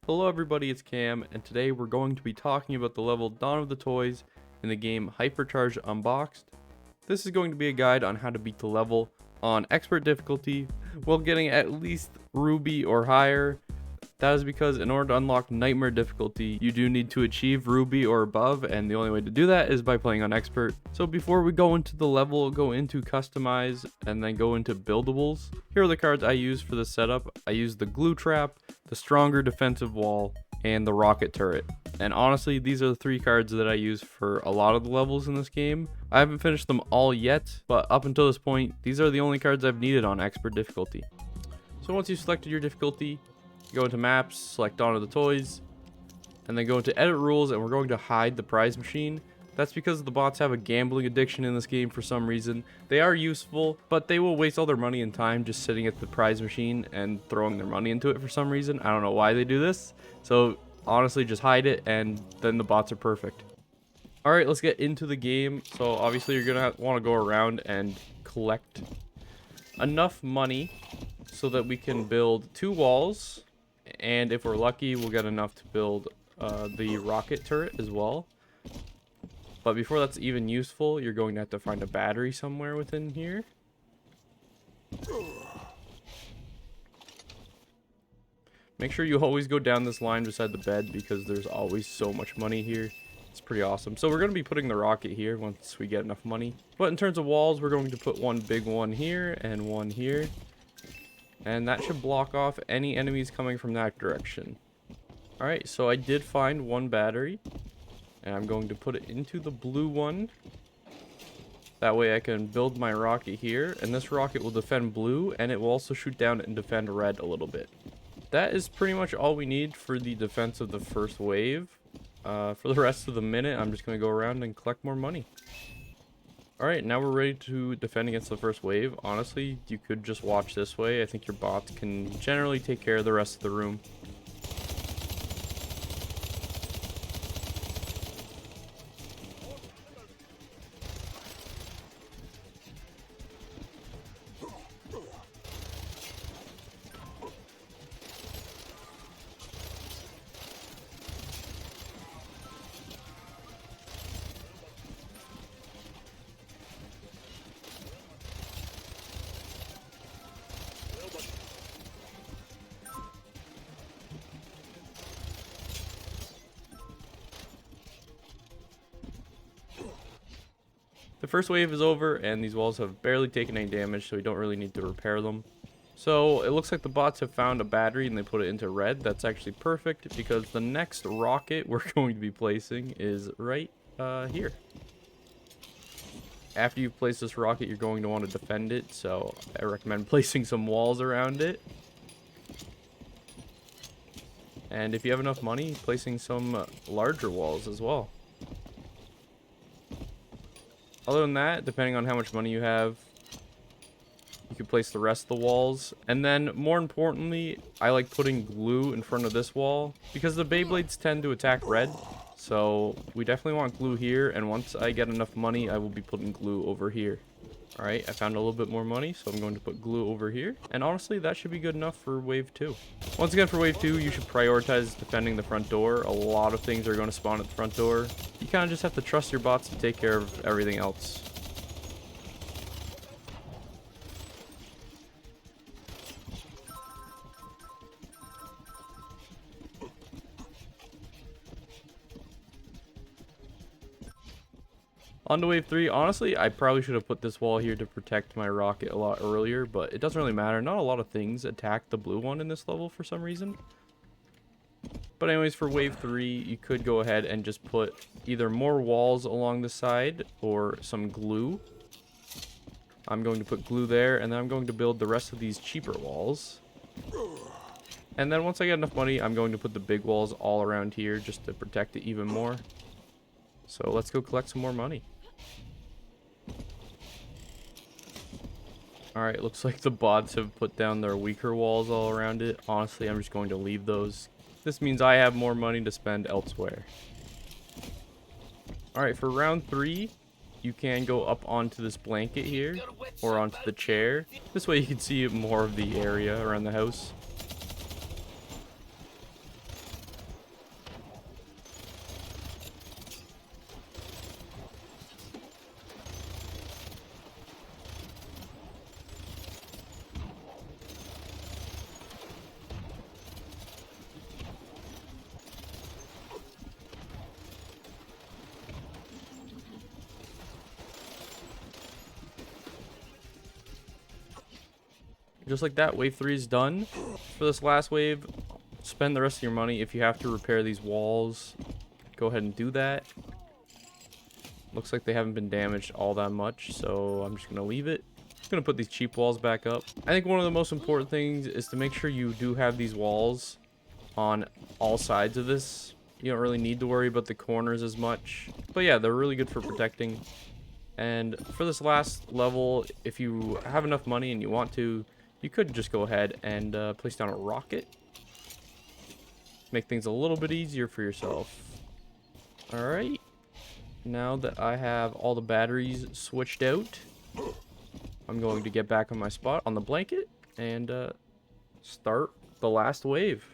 Hello everybody, it's Cam, and today we're going to be talking about the level Dawn of the Toys in the game Hypercharge Unboxed. This is going to be a guide on how to beat the level on expert difficulty while getting at least Ruby or higher. That is because in order to unlock Nightmare difficulty, you do need to achieve Ruby or above, and the only way to do that is by playing on expert. So before we go into the level, go into customize, and then go into buildables. Here are the cards I use for the setup. I use the glue trap, the stronger defensive wall, and the rocket turret. And honestly, these are the three cards that I use for a lot of the levels in this game. I haven't finished them all yet, but up until this point, these are the only cards I've needed on expert difficulty. So once you've selected your difficulty, go into maps, select Dawn of the Toys, and then go into edit rules, and we're going to hide the prize machine. That's because the bots have a gambling addiction in this game for some reason. They are useful, but they will waste all their money and time just sitting at the prize machine and throwing their money into it for some reason. I don't know why they do this. So honestly, just hide it, and then the bots are perfect. Alright, let's get into the game. So obviously you're going to want to go around and collect enough money so that we can build 2 walls. And if we're lucky, we'll get enough to build the rocket turret as well. But before that's even useful, you're going to have to find a battery somewhere within here. Make sure you always go down this line beside the bed because there's always so much money here. It's pretty awesome. So we're going to be putting the rocket here once we get enough money. But in terms of walls, we're going to put one big one here and one here. And that should block off any enemies coming from that direction. Alright, so I did find one battery. And I'm going to put it into the blue one. That way I can build my rocket here. And this rocket will defend blue, and it will also shoot down and defend red a little bit. That is pretty much all we need for the defense of the first wave. For the rest of the minute, I'm just going to go around and collect more money. Alright, now we're ready to defend against the first wave. Honestly, you could just watch this way. I think your bots can generally take care of the rest of the room. The first wave is over, and these walls have barely taken any damage, so we don't really need to repair them. So it looks like the bots have found a battery and they put it into red. That's actually perfect because the next rocket we're going to be placing is right here. After you've placed this rocket, you're going to want to defend it, so I recommend placing some walls around it. And if you have enough money, placing some larger walls as well. Other than that, depending on how much money you have, you can place the rest of the walls. And then, more importantly, I like putting glue in front of this wall because the Beyblades tend to attack red. So we definitely want glue here, and once I get enough money, I will be putting glue over here. Alright, I found a little bit more money, so I'm going to put glue over here. And honestly, that should be good enough for wave 2. Once again, for wave 2, you should prioritize defending the front door. A lot of things are going to spawn at the front door. You kind of just have to trust your bots to take care of everything else. On to wave 3, honestly, I probably should have put this wall here to protect my rocket a lot earlier, but it doesn't really matter. Not a lot of things attack the blue one in this level for some reason. But anyways, for wave 3, you could go ahead and just put either more walls along the side or some glue. I'm going to put glue there, and then I'm going to build the rest of these cheaper walls. And then once I get enough money, I'm going to put the big walls all around here just to protect it even more. So let's go collect some more money. Alright, looks like the bots have put down their weaker walls all around it. Honestly, I'm just going to leave those. This means I have more money to spend elsewhere. Alright, for round 3, you can go up onto this blanket here, or onto the chair. This way you can see more of the area around the house. just like that, wave 3 is done. For this last wave, spend the rest of your money. If you have to repair these walls, go ahead and do that. Looks like they haven't been damaged all that much, so I'm just going to leave it. I'm going to put these cheap walls back up. I think one of the most important things is to make sure you do have these walls on all sides of this. You don't really need to worry about the corners as much. But yeah, they're really good for protecting. And for this last level, if you have enough money and you want to, you could just go ahead and place down a rocket. Make things a little bit easier for yourself. Alright. Now that I have all the batteries switched out, I'm going to get back on my spot on the blanket and start the last wave.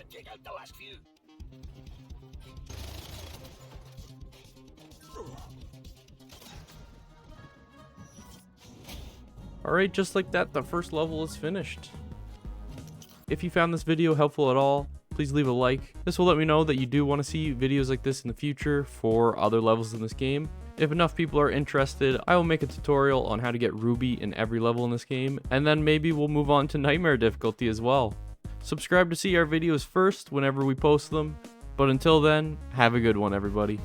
Take out the last few. Alright, just like that, the first level is finished. If you found this video helpful at all, please leave a like. This will let me know that you do want to see videos like this in the future for other levels in this game. If enough people are interested, I will make a tutorial on how to get Ruby in every level in this game, and then maybe we'll move on to Nightmare difficulty as well. Subscribe to see our videos first whenever we post them, but until then, have a good one, everybody.